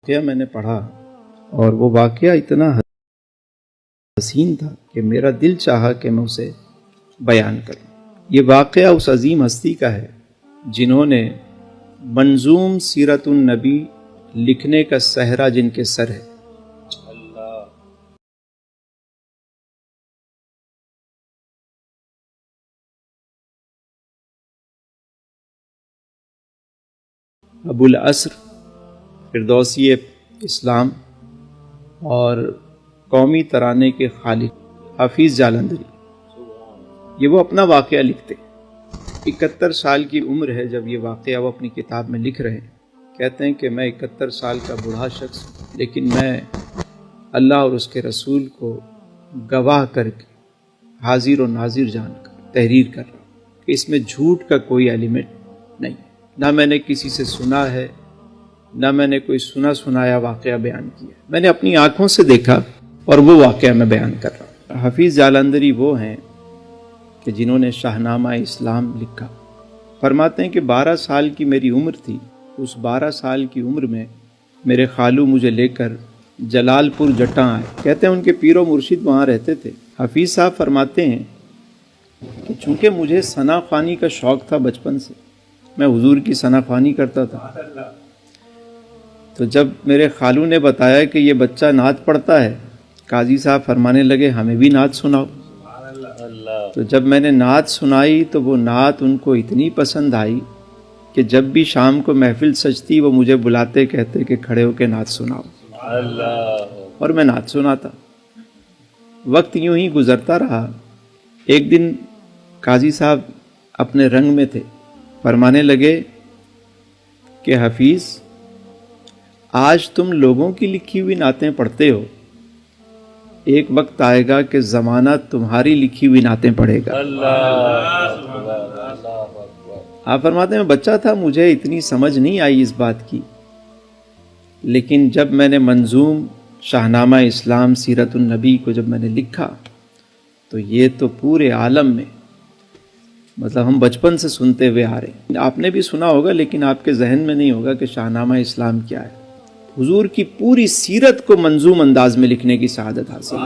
واقعہ میں نے پڑھا اور وہ واقعہ اتنا حسین تھا کہ میرا دل چاہا کہ میں اسے بیان کروں۔ یہ واقعہ اس عظیم ہستی کا ہے جنہوں نے منظوم سیرت النبی لکھنے کا صحرا جن کے سر ہے۔ ابو العصر فردوسی اسلام اور قومی ترانے کے خالق حفیظ جالندھری، یہ وہ اپنا واقعہ لکھتے۔ 71 سال کی عمر ہے جب یہ واقعہ وہ اپنی کتاب میں لکھ رہے ہیں۔ کہتے ہیں کہ میں 71 سال کا بوڑھا شخص ہوں، لیکن میں اللہ اور اس کے رسول کو گواہ کر کے حاضر و ناظر جان کر تحریر کر رہا ہوں کہ اس میں جھوٹ کا کوئی ایلیمنٹ نہیں، نہ میں نے کسی سے سنا ہے، نہ میں نے کوئی سنایا واقعہ بیان کیا، میں نے اپنی آنکھوں سے دیکھا اور وہ واقعہ میں بیان کر رہا ہوں۔ حفیظ جالندھری وہ ہیں کہ جنہوں نے شاہنامہ اسلام لکھا۔ فرماتے ہیں کہ 12 سال کی میری عمر تھی، اس 12 سال کی عمر میں میرے خالو مجھے لے کر جلال پور جٹاں آئے۔ کہتے ہیں ان کے پیر و مرشد وہاں رہتے تھے۔ حفیظ صاحب فرماتے ہیں کہ چونکہ مجھے ثنا خوانی کا شوق تھا بچپن سے، میں حضور کی ثنا خوانی کرتا تھا، تو جب میرے خالو نے بتایا کہ یہ بچہ نعت پڑھتا ہے، قاضی صاحب فرمانے لگے ہمیں بھی نعت سناؤ۔ تو جب میں نے نعت سنائی تو وہ نعت ان کو اتنی پسند آئی کہ جب بھی شام کو محفل سجتی وہ مجھے بلاتے، کہتے کہ کھڑے ہو کے نعت سناؤ، اور میں نعت سناتا۔ وقت یوں ہی گزرتا رہا۔ ایک دن قاضی صاحب اپنے رنگ میں تھے، فرمانے لگے کہ حفیظ آج تم لوگوں کی لکھی ہوئی نعتیں پڑھتے ہو، ایک وقت آئے گا کہ زمانہ تمہاری لکھی ہوئی نعتیں پڑھے گا۔ آپ فرماتے ہیں میں بچہ تھا، مجھے اتنی سمجھ نہیں آئی اس بات کی، لیکن جب میں نے منظوم شاہنامہ اسلام سیرت النبی کو جب میں نے لکھا تو یہ تو پورے عالم میں، مطلب ہم بچپن سے سنتے ہوئے آ رہے ہیں، آپ نے بھی سنا ہوگا لیکن آپ کے ذہن میں نہیں ہوگا کہ شاہنامہ اسلام کیا ہے۔ حضور کی پوری سیرت کو منظوم انداز میں لکھنے کی سعادت حاصل ہے،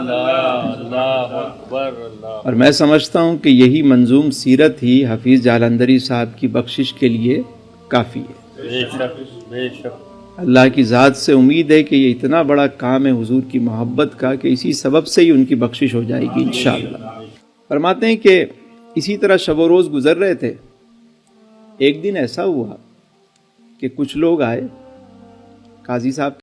اور میں سمجھتا ہوں کہ یہی منظوم سیرت ہی حفیظ جالندھری صاحب کی بخشش کے لیے کافی ہے۔ اللہ کی ذات سے امید ہے کہ یہ اتنا بڑا کام ہے حضور کی محبت کا کہ اسی سبب سے ہی ان کی بخشش ہو جائے گی انشاءاللہ۔ فرماتے ہیں کہ اسی طرح شب و روز گزر رہے تھے، ایک دن ایسا ہوا کہ کچھ لوگ آئے قاضی صاحب